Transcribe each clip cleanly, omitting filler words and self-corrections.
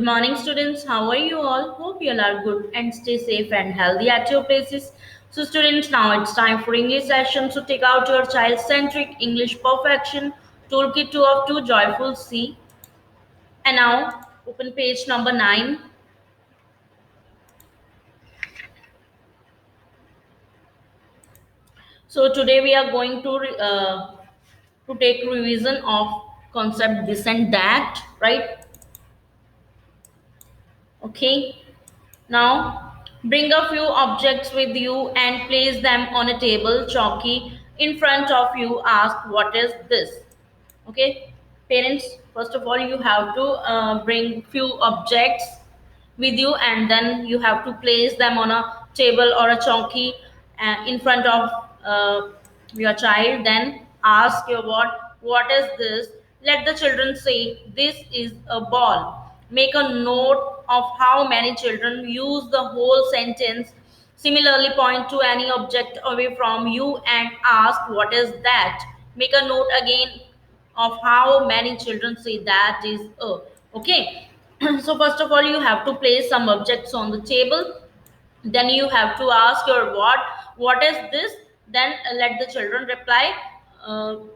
Good morning, students. How are you all? Hope you all are good and stay safe and healthy at your places. So, students, now it's time for English session. So, take out your child-centric English perfection toolkit 2 of 2 Joyful C. And now, open page number 9. So, today we are going to take revision of concept this and that, right? Okay. Now, bring a few objects with you and place them on a table, chalky, in front of you. Ask, what is this? Okay, parents, first of all, you have to bring few objects with you and then you have to place them on a table or a chalky in front of your child. Then ask your what is this? Let the children say, this is a ball. Make a note of how many children use the whole sentence. Similarly, point to any object away from you and ask, what is that? Make a note again of how many children say that is a. Okay. So first of all, you have to place some objects on the table. Then you have to ask your what is this? Then let the children reply,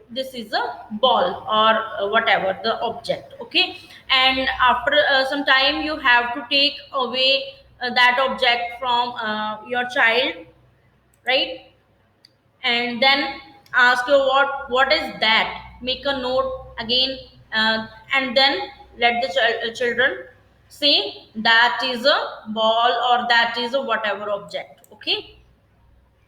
this is a ball, or whatever the object. Okay. And after some time, you have to take away that object from your child, right? And then ask you what is that? Make a note again, and then let the children say that is a ball or that is a whatever object. Okay.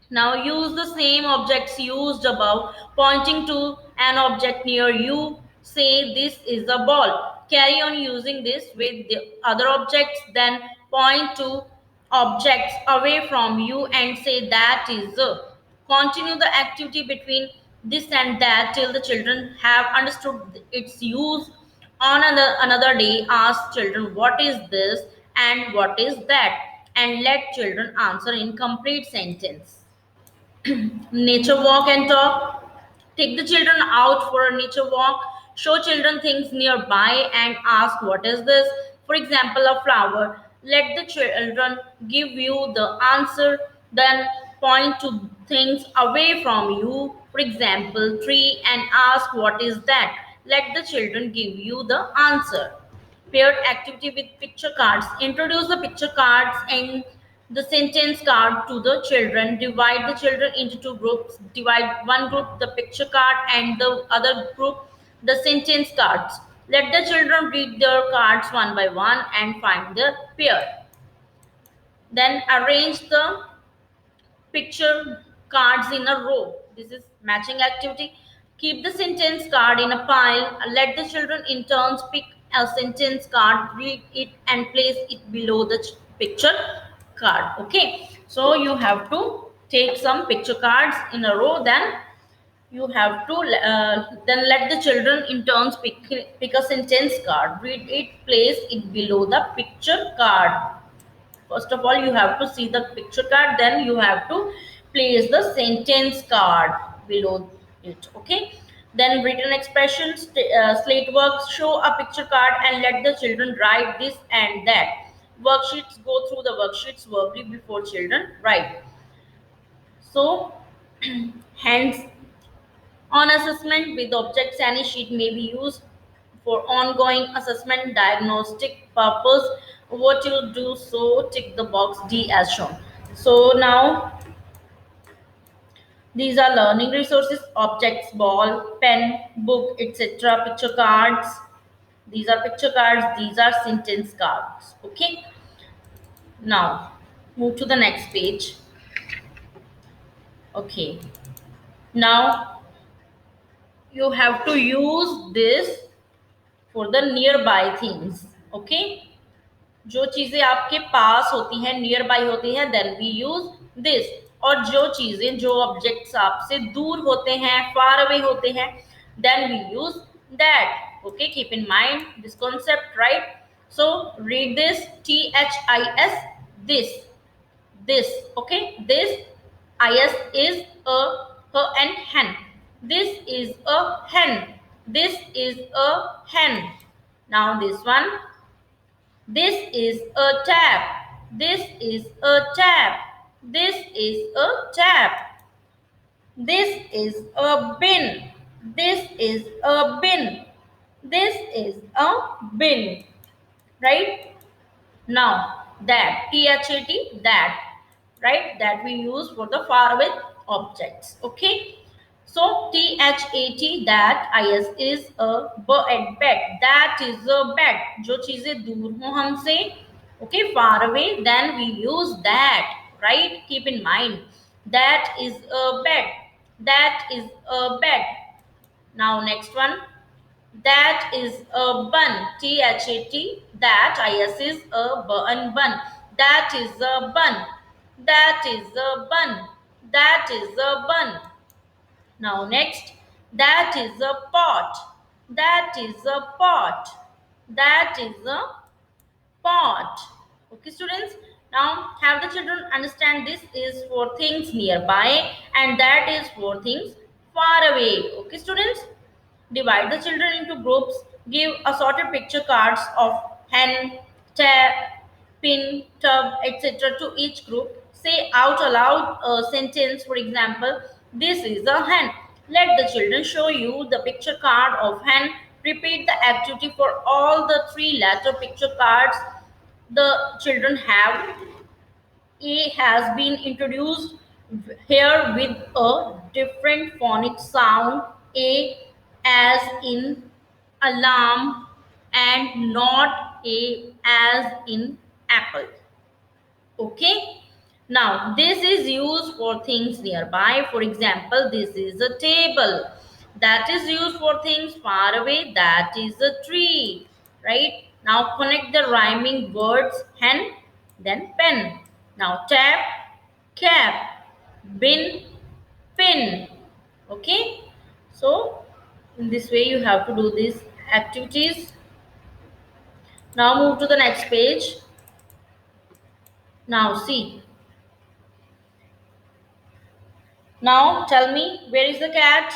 Now use the same objects used above, pointing to an object near you. Say, this is a ball. Carry on using this with the other objects, then point to objects away from you and say, that is a. Continue the activity between this and that till the children have understood its use. On another day, ask children, what is this and what is that? And let children answer in complete sentence. Nature walk and talk. Take the children out for a nature walk. Show children things nearby and ask, what is this? For example, a flower. Let the children give you the answer, then point to things away from you. For example, tree, and ask, what is that? Let the children give you the answer. Paired activity with picture cards. Introduce the picture cards and the sentence card to the children. Divide the children into two groups. Divide one group the picture card and the other group the sentence cards. Let the children read their cards one by one and find the pair. Then arrange the picture cards in a row. This is matching activity. Keep the sentence card in a pile. Let the children in turns pick a sentence card, read it, and place it below the picture card. Okay. So you have to take some picture cards in a row. Then you have to then let the children in turns pick a sentence card, read it, place it below the picture card. First of all, you have to see the picture card, then you have to place the sentence card below it. Okay. Then written expressions, slate works, show a picture card and let the children write this and that. Worksheets, go through the worksheets verbally before children write. So, hands on assessment with objects, any sheet may be used for ongoing assessment diagnostic purpose. What you do, so tick the box D as shown. So now these are learning resources, objects, ball, pen, book, etc. Picture cards. These are picture cards. These are sentence cards. Okay. Now move to the next page. Okay. Now you have to use this for the nearby things. Okay. जो चीजें आपके पास होती हैं, near by होती हैं, then we use this. और जो चीजें, जो ऑब्जेक्ट्स आपसे दूर होते हैं, फार अवे होते हैं, then we use that. Okay, keep in mind this concept, right? So read this, THIS, this. Okay, this is is a her and hen. This is a hen. This is a hen. Now this one, This is a tap. This is a tap. This is a tap. This is a bin. This is a bin. This is a bin. Right? Now, that, T-H-A-T, that, right? That we use for the faraway objects. Okay? So, T-H-A-T, that, I-S is a bed. That is a bed. जो चीजें दूर हो हमसे, okay, far away, then we use that, right? Keep in mind. That is a bed. That is a bed. Now, next one. That is a bun. T-H-A-T. That, I-S is a bun. That is a bun. That is a bun. That is a bun. Now next. That is a pot. That is a pot. That is a pot. Okay, students. Now have the children understand this is for things nearby and that is for things far away. Okay, students. Divide the children into groups. Give assorted picture cards of hen, tap, pin, tub, etc. to each group. Say out aloud a sentence. For example, this is a hen. Let the children show you the picture card of hen. Repeat the activity for all the three letter picture cards the children have. A has been introduced here with a different phonic sound. A as in alarm and not A as in apple. Okay. Now this is used for things nearby. For example, this is a table. That is used for things far away. That is a tree. Right. Now connect the rhyming words hen, then pen. Now tap, cap, bin, pin. Okay. So in this way you have to do these activities. Now move to the next page. Now see. Now tell me, where is the cat?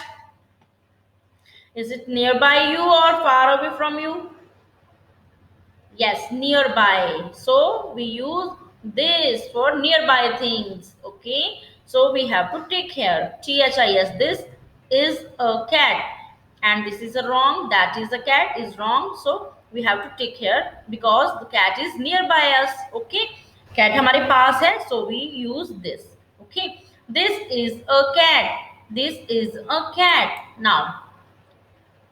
Is it nearby you or far away from you? Yes, nearby. So we use this for nearby things. Okay. So we have to take care. THIS. This is a cat. And this is a wrong. That is a cat is wrong. So we have to take care because the cat is nearby us. Okay. Cat हमारे पास है. So we use this. Okay. This is a cat. This is a cat. Now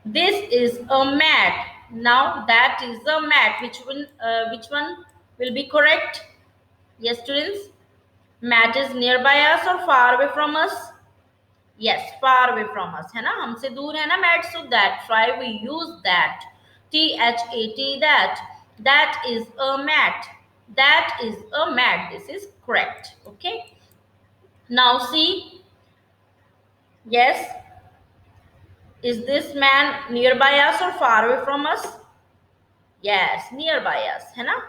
this is a mat. Now that is a mat. Which one will be correct? Yes, students. Mat is nearby us or far away from us? Yes, far away from us. है ना? हमसे दूर है ना mat. So that's why we use that. THAT, that. That is a mat. That is a mat. This is correct. Okay. Now see. Yes. Is this man nearby us or far away from us? Yes, nearby us, है ना?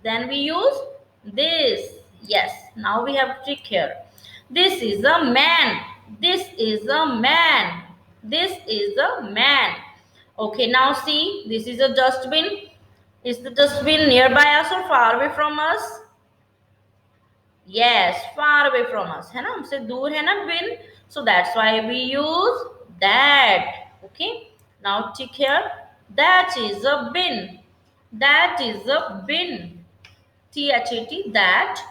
Then we use this. Yes, now we have to take care. This is a man. This is a man. This is a man. Okay, now see, this is a dustbin. Is the dustbin nearby us or far away from us? Yes, far away from us, है ना? हमसे दूर है ना bin. So that's why we use that. Okay, now take here. That is a bin. That is a bin. THAT, that.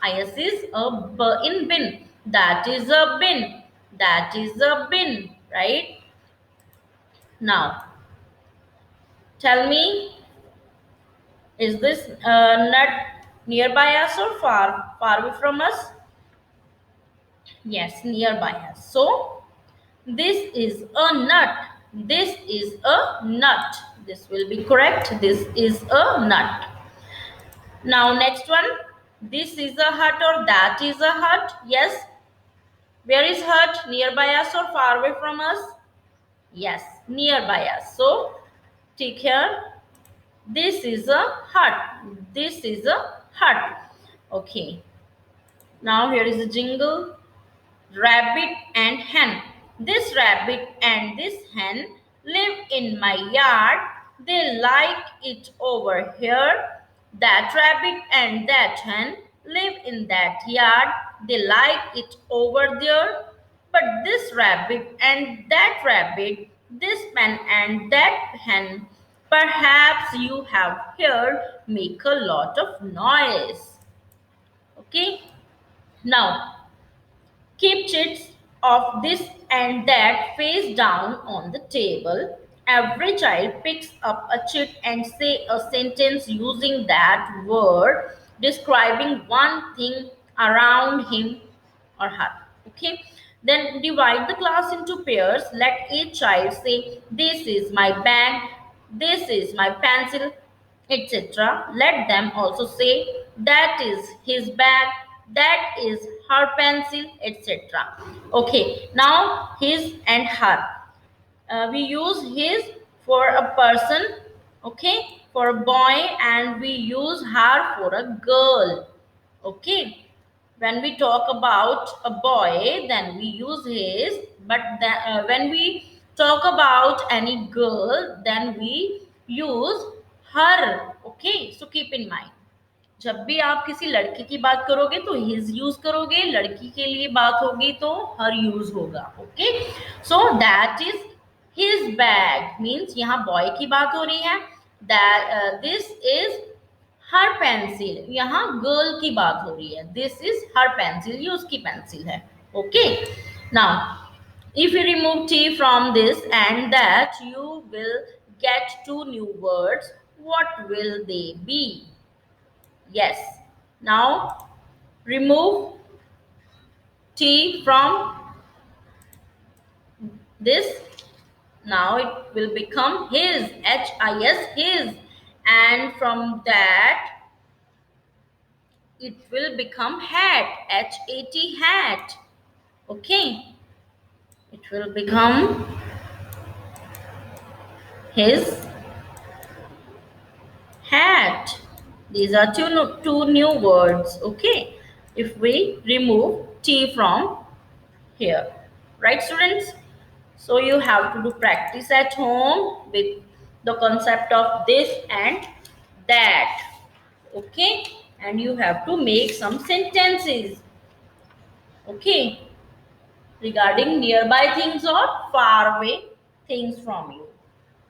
IS is a in bin. That is a bin. That is a bin, right? Now, tell me, is this nut nearby us or far away from us? Yes, nearby us. So, this is a nut. This is a nut. This will be correct. This is a nut. Now next one. This is a hut or that is a hut. Yes. Where is hut? Nearby us or far away from us? Yes, nearby us. So take here. This is a hut. This is a hut. Okay. Now here is a jingle. Rabbit and hen. This rabbit and this hen live in my yard. They like it over here. That rabbit and that hen live in that yard. They like it over there. But this rabbit and that rabbit, this man and that hen, perhaps you have heard, make a lot of noise. Okay? Now, keep chits of this and that face down on the table. Every child picks up a chit and say a sentence using that word, describing one thing around him or her. Okay. Then divide the class into pairs. Let each child say, "This is my bag, this is my pencil," etc. Let them also say, "That is his bag, that is her pencil," etc. Okay, now his and her. We use his for a person, okay, for a boy, and we use her for a girl. Okay, when we talk about a boy, then we use his, but when we talk about any girl, then we use her. Okay, so keep in mind, जब भी आप किसी लड़के की बात करोगे तो his use करोगे, लड़की के लिए बात होगी तो हर यूज होगा. Okay, so that is his bag means यहाँ बॉय की बात हो रही है. That this is her pencil, यहाँ गर्ल की बात हो रही है. दिस इज हर पेंसिल, ये उसकी पेंसिल है. Okay, now if you remove t from this and that, you will get two new words. What will they be? Yes. Now remove T from this. Now it will become his, H-I-S, his. And from that, it will become hat, H-A-T, hat. Okay. It will become his hat. These are two new words. Okay. If we remove T from here. Right, students? So you have to do practice at home with the concept of this and that. Okay, and you have to make some sentences. Okay, regarding nearby things or far away things from you.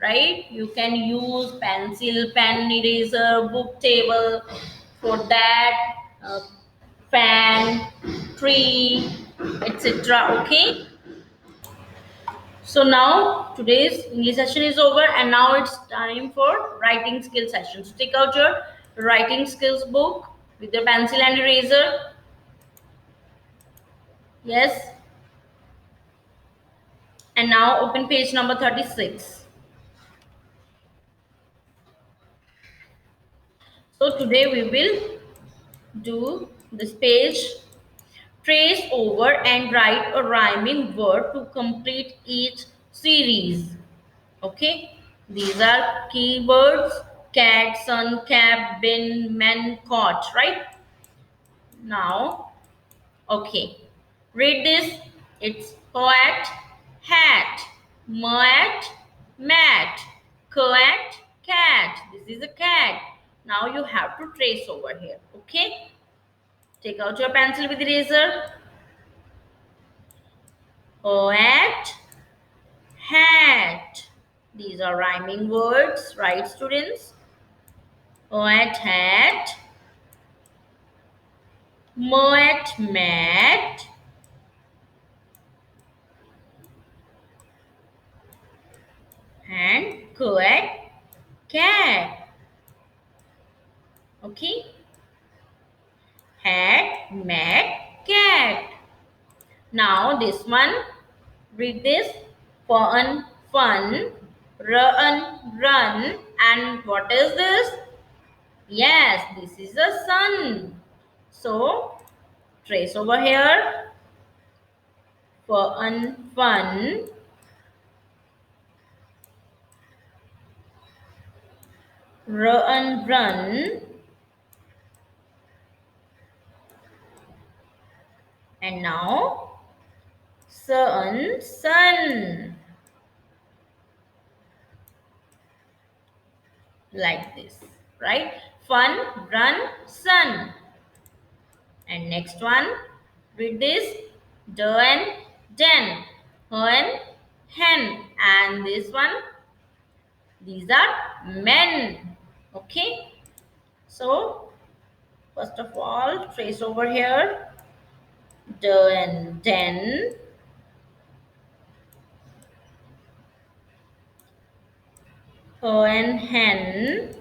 Right, you can use pencil, pen, eraser, book, table. For that, fan, tree, etc. Okay. So now today's English session is over, and now it's time for writing skill session. So take out your writing skills book with your pencil and eraser. Yes. And now open page number 36. So today we will do this page. Trace over and write a rhyming word to complete each series. Okay, these are keywords: cat, sun, cap, bin, man, caught. Right now, okay, read this. It's poet, hat, moat, mat, coat, cat. This is a cat. Now you have to trace over here. Okay, take out your pencil with eraser. Poet, hat. These are rhyming words, right, students? Poet, hat, moat, mat, and coat, cat. Okay, hat, mat, cat. Now this one, read this. Fun, fun, run, run, and what is this? Yes, this is the sun. So trace over here. Fun, fun, run, run, and now sun, sun, like this. right? Fun, run, sun. And next one, read this, den, den, hen, hen. And this one, these are men. Okay. So first of all, trace over here, den, den, hen, hen,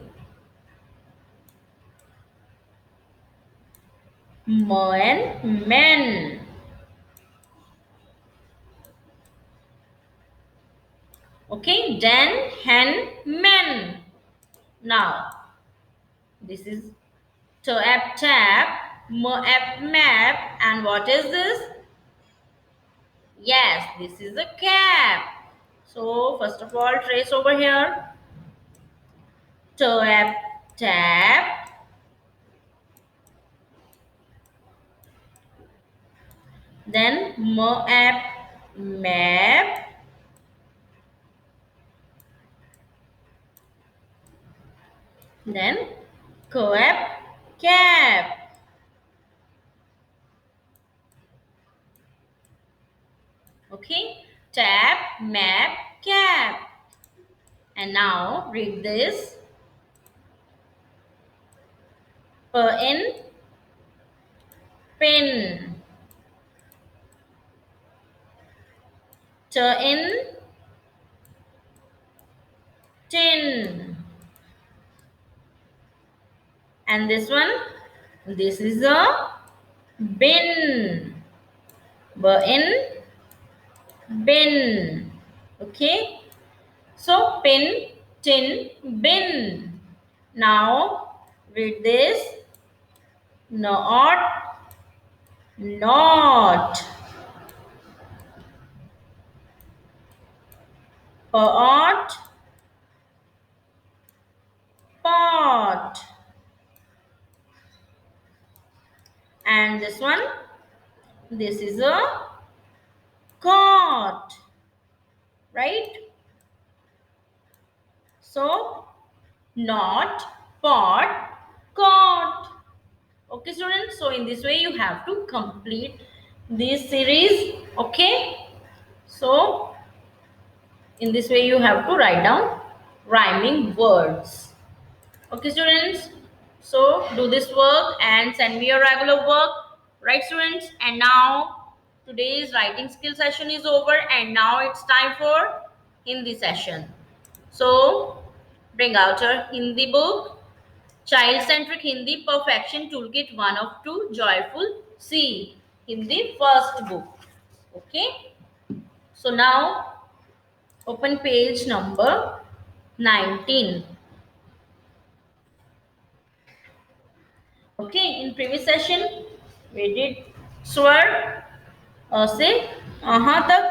men, men. Okay, den, hen, men. Now, this is tap, tap, map, map, and what is this? Yes, this is a cap. So, first of all, trace over here. Tap, tap, then map, map, then cap, cap. Okay, tap, map, cap. And now read this. In, pin. In, tin. And this one, this is a bin. In, bin. Okay. So pin, tin, bin. Now read this. Not, not. Pot, pot. And this one, this is a cot. Right? So not, pot, cot. Okay, students. So in this way, you have to complete this series. Okay. So in this way, you have to write down rhyming words. Okay, students. So do this work and send me your regular work. Right, students? And now today's writing skill session is over, and now it's time for Hindi session. So bring out your Hindi book. Child-centric Hindi Perfection Toolkit 1 of 2 Joyful C. Hindi first book. Okay. So now open page number 19. Okay. In previous session we did swar se aha tak.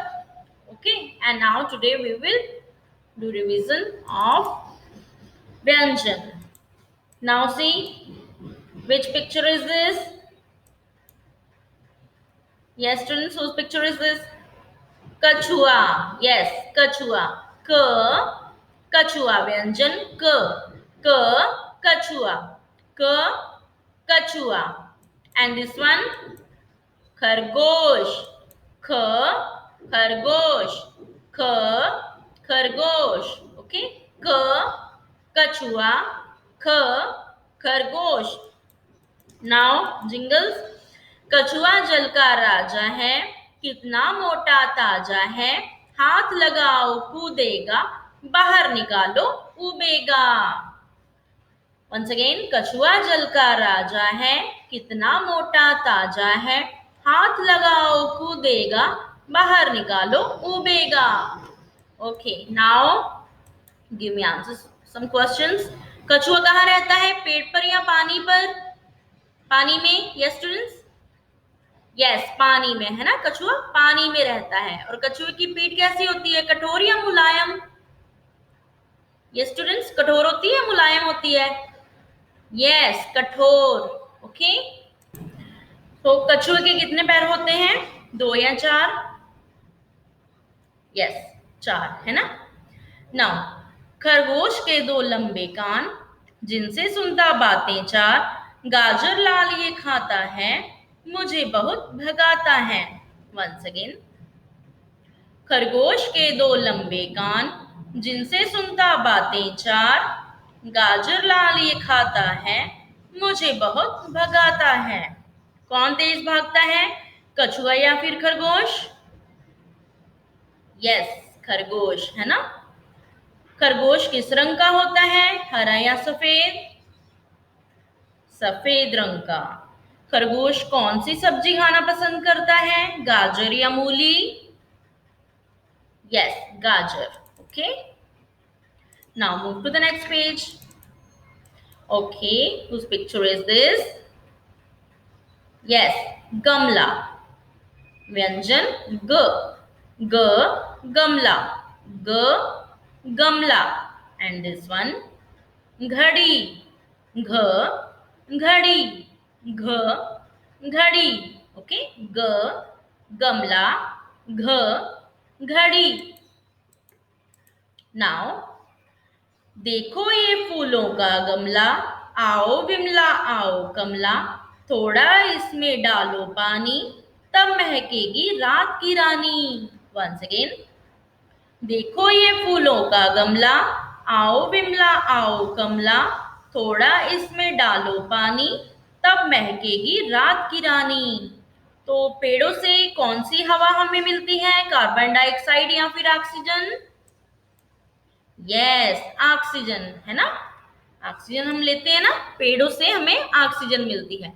Okay. And now today we will do revision of Vyanjan. Now see which picture is this? Yes, students, whose picture is this? Kachua. Yes, kachua. Kachua. Vyanjan kachua. Kachua. And this one, khargosh. Khargosh. Khargosh. Okay. Kachua. Khargosh. Now, jingles. कछुआ जल का राजा है, कितना मोटा ताजा है, हाथ लगाओ कूदेगा, बाहर निकालो उबेगा. Once again, कछुआ जल का राजा है, कितना मोटा ताजा है, हाथ लगाओ कूदेगा, बाहर निकालो उबेगा. Okay, now give me answers. Some questions. कछुआ कहाँ रहता है, पेड़ पर या पानी पर? पानी में. Yes, students. यस, पानी में है ना. कछुआ पानी में रहता है. और कछुए की पीठ कैसी होती है, कठोर या मुलायम? यस स्टूडेंट्स, कठोर होती है मुलायम होती है? यस, कठोर. ओके. तो कछुए के कितने पैर होते हैं, 2 या 4? यस, 4 है ना. नाउ खरगोश के 2 लंबे कान, जिनसे सुनता बातें चार, गाजर लाल ये खाता है, मुझे बहुत भगाता है। वंस अगेन, खरगोश के दो लंबे कान, जिनसे सुनता बातें चार, गाजर लाल ये खाता है, मुझे बहुत भगाता है। कौन तेज भागता है, कछुआ या फिर खरगोश? यस, खरगोश, है ना। खरगोश किस रंग का होता है, हरा या सफेद? सफेद रंग का। खरगोश कौन सी सब्जी खाना पसंद करता है, गाजर या मूली? यस, गाजर। Okay, now move to the next page. Okay, whose picture is this? Yes, गमला। व्यंजन ग, ग गमला, ग गमला। एंड दिस वन, घड़ी, घ घड़ी, घ घड़ी। ओके, ग गमला, घ घड़ी। नाउ देखो ये फूलों का गमला, आओ विमला आओ कमला, थोड़ा इसमें डालो पानी, तब महकेगी रात की रानी। वंस अगेन, देखो ये फूलों का गमला, आओ विमला आओ कमला, थोड़ा इसमें डालो पानी, तब महकेगी रात की रानी। तो पेड़ों से कौन सी हवा हमें मिलती है, कार्बन डाइऑक्साइड या फिर ऑक्सीजन? यस, ऑक्सीजन, है ना। ऑक्सीजन हम लेते हैं ना, पेड़ों से हमें ऑक्सीजन मिलती है।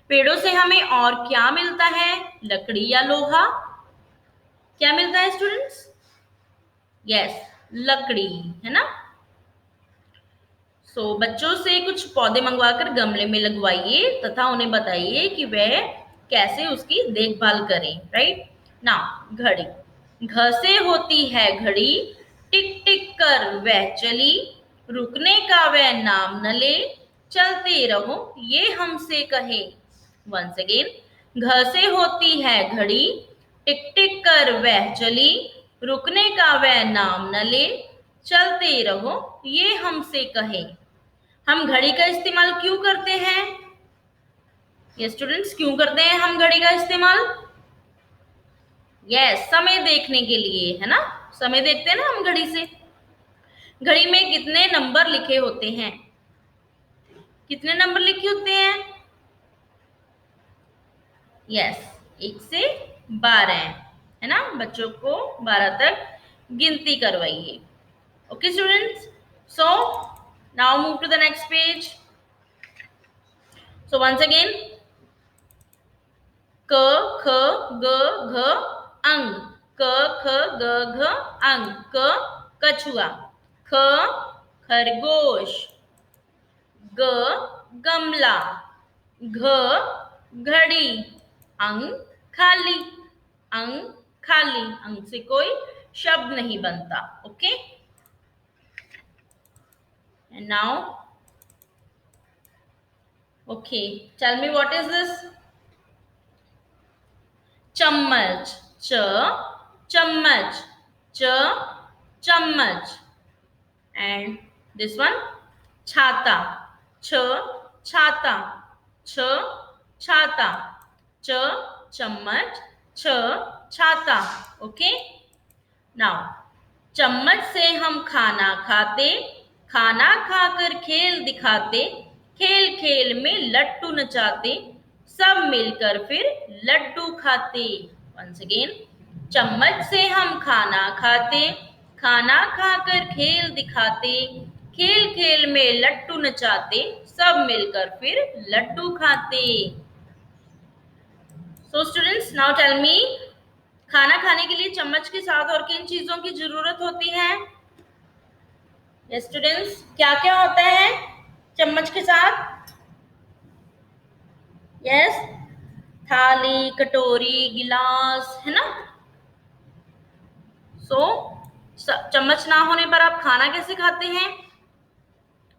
पेड़ों से हमें और क्या मिलता है, लकड़ी या लोहा? क्या मिलता है स्टूडेंट्स? यस, लकड़ी, है ना। बच्चों से कुछ पौधे मंगवाकर गमले में लगवाइए तथा उन्हें बताइए कि वह कैसे उसकी देखभाल करें। राइट नाउ, घड़ी। घ से होती है घड़ी, टिक टिक कर वह चली, रुकने का वह नाम न ले, चलते रहो ये हमसे कहे। वंस अगेन, घ से होती है घड़ी, टिक टिक कर वह चली, रुकने का वह नाम न ले, चलते रहो ये हमसे कहे। हम घड़ी का इस्तेमाल क्यों करते हैं? ये स्टूडेंट्स, क्यों करते हैं हम घड़ी का इस्तेमाल? यस, समय देखने के लिए, है ना। समय देखते हैं ना हम घड़ी से। घड़ी में कितने नंबर लिखे होते हैं? कितने नंबर लिखे होते हैं? यस, 1 से 12, है ना। बच्चों को 12 तक गिनती करवाइए। Okay students, so now move to the next page. So once again, क ख ग घ अंग, क ख ग घ अंग, क कछुआ, ख खरगोश, ग गमला, घ घड़ी, अंग खाली, अंग खाली, अंग से कोई शब्द नहीं बनता। Okay, and now, okay, tell me what is this? चम्मच, च चम्मच, च चम्मच। एंड दिस वन, छाता, छ छाता, छ छाता, च चम्मच, छ छाता। ओके, नाउ, चम्मच से हम खाना खाते, खाना खाकर खेल दिखाते, खेल खेल में लट्टू नचाते, सब मिलकर फिर लड्डू खाते। वंस अगेन, चम्मच से हम खाना खाते, खाना खाकर खेल दिखाते, खेल खेल में लट्टू नचाते, सब मिलकर फिर लड्डू खाते। So students, now tell me, खाना खाने के लिए चम्मच के साथ और किन चीजों की जरूरत होती है? स्टूडेंट्स, क्या क्या होता है चम्मच के साथ? यस, थाली, कटोरी, गिलास, है ना। चम्मच ना होने पर आप खाना कैसे खाते हैं?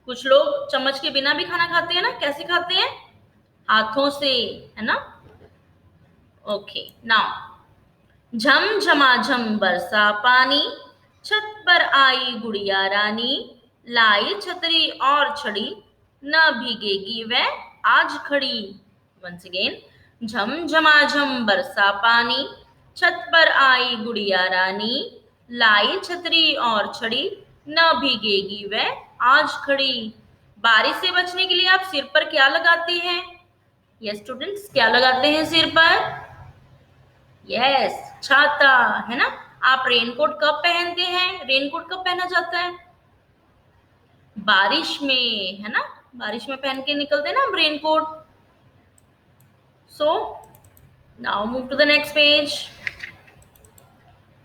कुछ लोग चम्मच के बिना भी खाना खाते हैं ना, कैसे खाते हैं? हाथों से, है ना। ओके, नाउ, झम झमाझम बरसा पानी, छत पर आई गुड़िया रानी, लाई छतरी और छड़ी, न भीगेगी वह आज खड़ी। वंस अगेन, झमझमाझम बरसा पानी, छत पर आई गुड़िया रानी, लाई छतरी और छड़ी, न भीगेगी वह आज खड़ी। बारिश से बचने के लिए आप सिर पर क्या लगाते हैं? यस स्टूडेंट्स, क्या लगाते हैं सिर पर? यस, छाता, है ना। आप रेनकोट कब पहनते हैं? रेनकोट कब पहना जाता है? बारिश में, है ना। बारिश में पहन के निकलते हैं ना हम raincoat. So now move to the next page.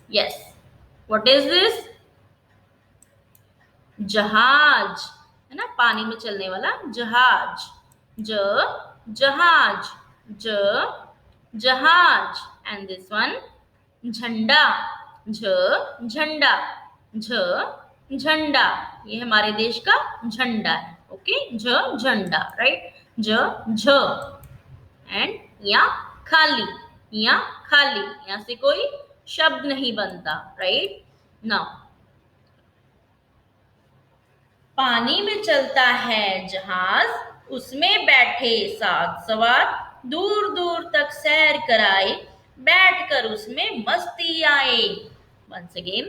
Yes, what is this? जहाज, है ना, पानी में चलने वाला जहाज। जहाज, जहाज। एंड दिस वन, झंडा, झंडा, झंडा। ये हमारे देश का झंडा है। ओके, झंडा, राइट। झ एंड यहाँ खाली, यहाँ खाली, यहाँ से कोई शब्द नहीं बनता, राइट। नाउ, पानी में चलता है जहाज, उसमें बैठे 7 सवार, दूर दूर तक सैर कराए, बैठकर उसमें मस्ती आए। वंस अगेन,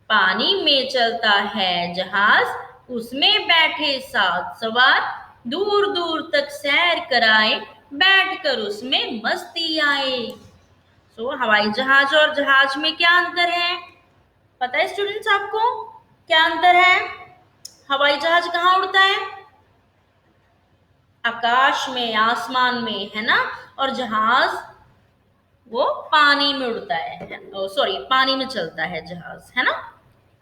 पानी में चलता है जहाज, उसमें बैठे 7 सवार, दूर दूर तक सैर कराए, बैठकर उसमें मस्ती आए। सो हवाई जहाज और जहाज में क्या अंतर है? पता है स्टूडेंट्स आपको क्या अंतर है? हवाई जहाज कहाँ उड़ता है? आकाश में, आसमान में, है ना। और जहाज वो पानी में उड़ता है, सॉरी, पानी में चलता है जहाज, है ना।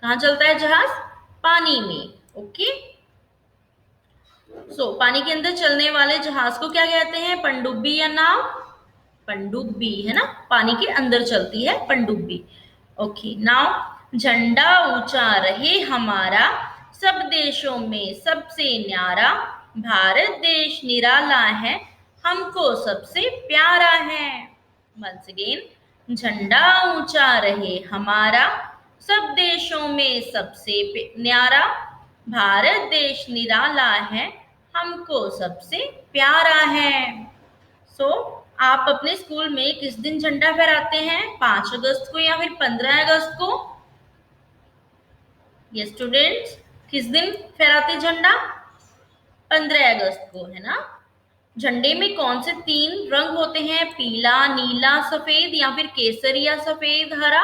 कहाँ चलता है जहाज? पानी में। ओके, सो पानी के अंदर चलने वाले जहाज को क्या कहते हैं? पनडुब्बी या नाव? पनडुब्बी, है ना, पानी के अंदर चलती है पनडुब्बी। ओके, नाउ, झंडा ऊंचा रहे हमारा, सब देशों में सबसे न्यारा, भारत देश निराला है, हमको सबसे प्यारा है। वंस अगेन, झंडा ऊंचा रहे हमारा, सब देशों में सबसे न्यारा, भारत देश निराला है, हमको सबसे प्यारा है। सो आप अपने स्कूल में किस दिन झंडा फहराते हैं? 5 अगस्त को या फिर 15 अगस्त को? ये स्टूडेंट्स, किस दिन फहराते झंडा? 15 अगस्त को, है ना। झंडे में कौन से 3 रंग होते हैं? पीला, नीला, सफेद, या फिर केसरिया, सफेद, हरा?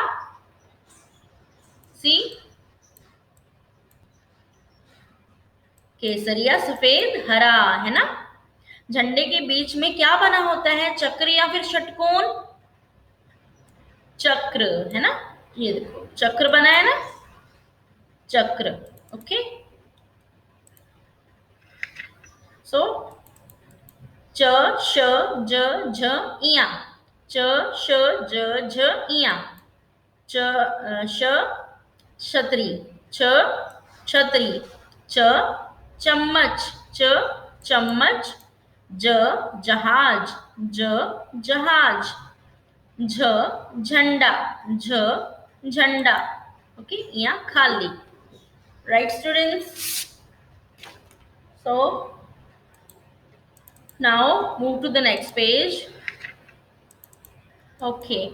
सी, केसरिया, सफेद, हरा, है ना। झंडे के बीच में क्या बना होता है? चक्र या फिर षटकोण? चक्र, है ना। ये देखो चक्र बना है ना, चक्र। ओके, सो च, श, ज, झ, इया। च, श, ज, झ, इया। श, छतरी, छ, छतरी। च, चम्मच, च, चम्मच। ज, जहाज, ज, जहाज। झ, झंडा, झ, झंडा। ओके, यहाँ खाली, right students. So now move to the next page. Okay,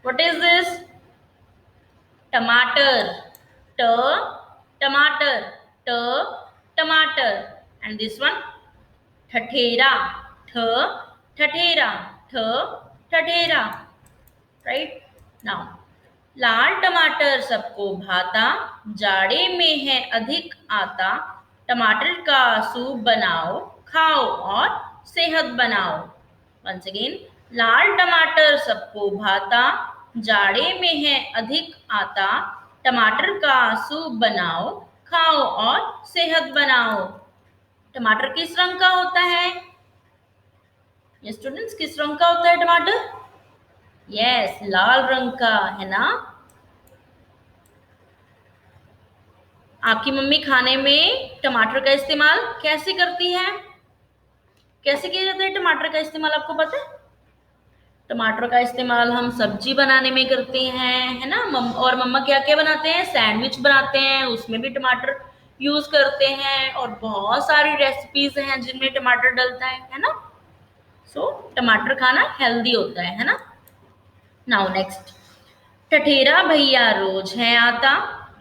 what is this? Tomato, t, tomato, t, tomato. And this one, ठठेरा, ठ, ठठेरा, ठ, ठठेरा, right? Now, लाल टमाटर सबको भाता, जाड़े में है अधिक आता, टमाटर का सूप बनाओ, खाओ और सेहत बनाओ। वंस अगेन, लाल टमाटर सबको भाता, जाड़े में है अधिक आता, टमाटर का सूप बनाओ, खाओ और सेहत बनाओ। टमाटर किस रंग का होता है? ये स्टूडेंट्स, किस रंग का होता है टमाटर? यस, लाल रंग का, है ना। आपकी मम्मी खाने में टमाटर का इस्तेमाल कैसे करती है? कैसे किया जाता है टमाटर का इस्तेमाल, आपको पता है? टमाटर का इस्तेमाल हम सब्जी बनाने में करते हैं, है ना। और मम्मा क्या क्या बनाते हैं? सैंडविच बनाते हैं, उसमें भी टमाटर यूज करते हैं और बहुत सारी रेसिपीज हैं जिनमें टमाटर डलता है ना। सो टमाटर खाना हेल्दी होता है ना। नाउ नेक्स्ट, ठठेरा भैया रोज है आता,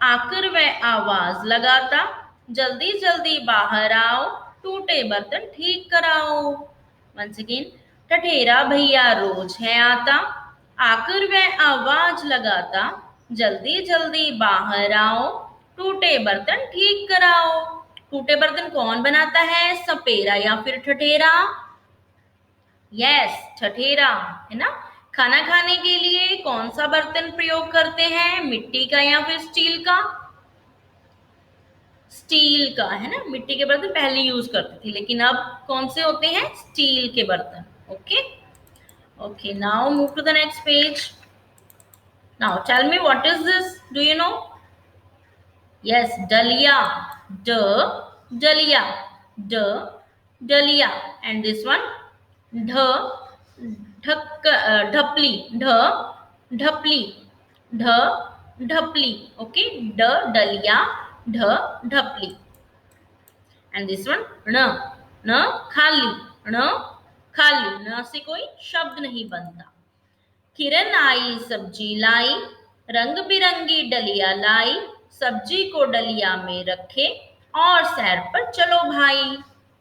आकर वह आवाज लगाता, जल्दी जल्दी बाहर आओ, टूटे बर्तन ठीक कराओ। वंस अगेन, ठठेरा भैया रोज है आता, आकर वह आवाज लगाता, जल्दी जल्दी बाहर आओ, टूटे बर्तन ठीक कराओ। टूटे बर्तन कौन बनाता है, सपेरा या फिर ठठेरा? यस, ठठेरा, है ना। खाना खाने के लिए कौन सा बर्तन प्रयोग करते हैं, मिट्टी का या फिर स्टील का? स्टील का, है ना। मिट्टी के बर्तन पहले यूज करते थे, लेकिन अब कौन से होते हैं, स्टील के बर्तन। Okay okay, now move to the next page. Now tell me what is this, do you know? Yes, डलिया, ड डलिया, ड डलिया। एंड दिस वन, ढ ढक ढपली, ढ ढपली, ढ ढपली। ओके, ड डलिया, ढ ढपली। एंड दिस वन, न न खाली, न खाली, न से कोई शब्द नहीं बनता। किरण आई सब्जी लाई, रंग बिरंगी डलिया लाई, सब्जी को डलिया में रखे और सैर पर चलो भाई।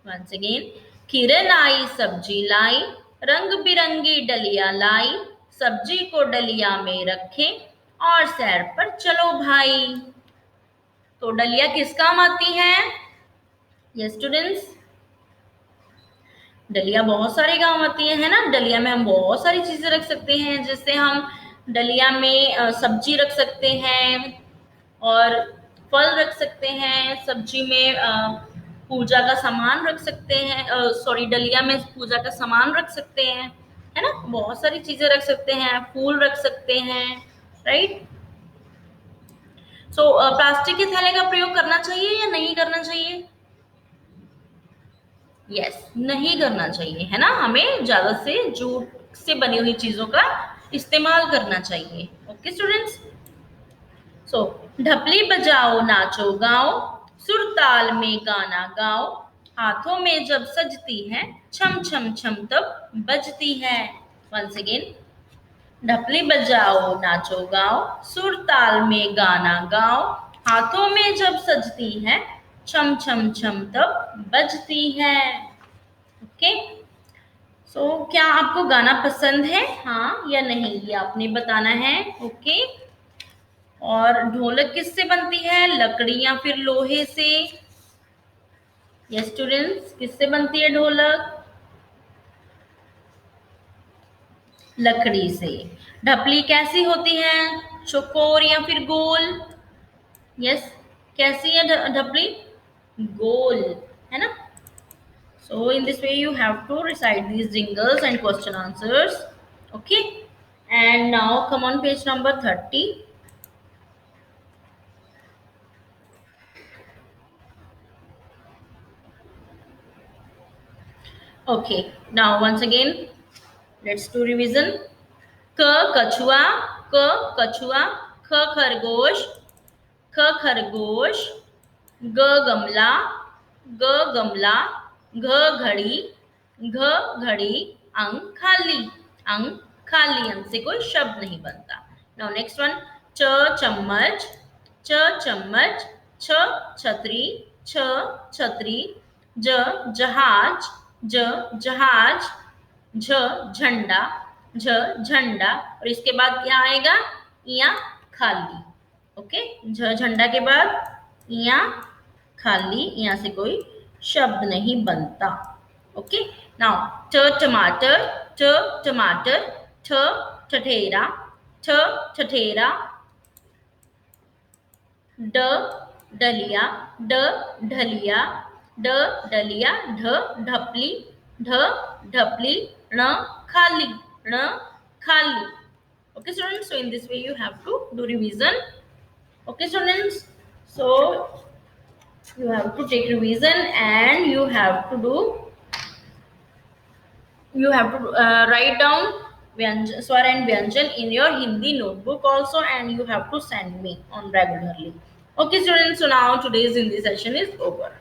वंस अगेन, किरण आई सब्जी लाई, रंग बिरंगी डलिया लाई, सब्जी को डलिया में रखे और सैर पर चलो भाई। तो डलिया किस काम आती है? यस स्टूडेंट्स, डलिया बहुत सारे काम आती है ना। डलिया में हम बहुत सारी चीजें रख सकते हैं, जैसे हम डलिया में सब्जी रख सकते हैं और फल रख सकते हैं। सब्जी में पूजा का सामान रख सकते हैं, सॉरी, डलिया में पूजा का सामान रख सकते हैं, है ना। बहुत सारी चीजें रख सकते हैं, फूल रख सकते हैं, राइट। सो प्लास्टिक के थैले का प्रयोग करना चाहिए या नहीं करना चाहिए? यस, नहीं करना चाहिए, है ना। हमें ज्यादा से जूट से बनी हुई चीजों का इस्तेमाल करना चाहिए। ओके स्टूडेंट्स, सो ढपली बजाओ नाचो गाओ, सुर ताल में गाना गाओ, हाथों में जब सजती है, छम छम छम तब बजती है। वंस अगेन, ढपली बजाओ नाचो गाओ, सुर ताल में गाना गाओ, हाथों में जब सजती है, छम छम छम तब बजती है। ओके, सो क्या आपको गाना पसंद है, हाँ या नहीं, ये आपने बताना है। ओके, और ढोलक किससे बनती है, लकड़ी या फिर लोहे से? यस स्टूडेंट्स, किससे बनती है ढोलक? लकड़ी से। ढपली कैसी होती है, चौकोर या फिर गोल? यस, कैसी है ढपली? गोल, है ना। So in this way you have to recite these jingles and question answers. Okay. And now come on page number 30. Okay. Now once again let's do revision. K कछुआ, क कछुआ, ख खरगोश, ख खरगोश, ग गमला, ग गमला, घ घड़ी, घ घड़ी, अंक खाली, अंक खाली, अंक से कोई शब्द नहीं बनता। नाउ नेक्स्ट वन, च चम्मच, च चम्मच, छ छतरी, छ छतरी, ज जहाज, ज जहाज, झ झंडा, झ झंडा, और इसके बाद क्या आएगा, इया खाली। ओके, झ झंडा के बाद इया खाली, यहाँ से कोई शब्द नहीं बनता। ओके, नाउ ट टमाटर, ट टमाटर, ठ ठठेरा, ठ ठठेरा, ड डलिया, ड ढलिया, ड डलिया, ढ ढपली, ढ ढपली, ण खाली, ण खाली। Okay students, so in this way you have to do revision. Okay students, so you have to take revision and you have to write down swar and vyanjan in your Hindi notebook also, and you have to send me on regularly. Okay, students, so now today's Hindi session is over.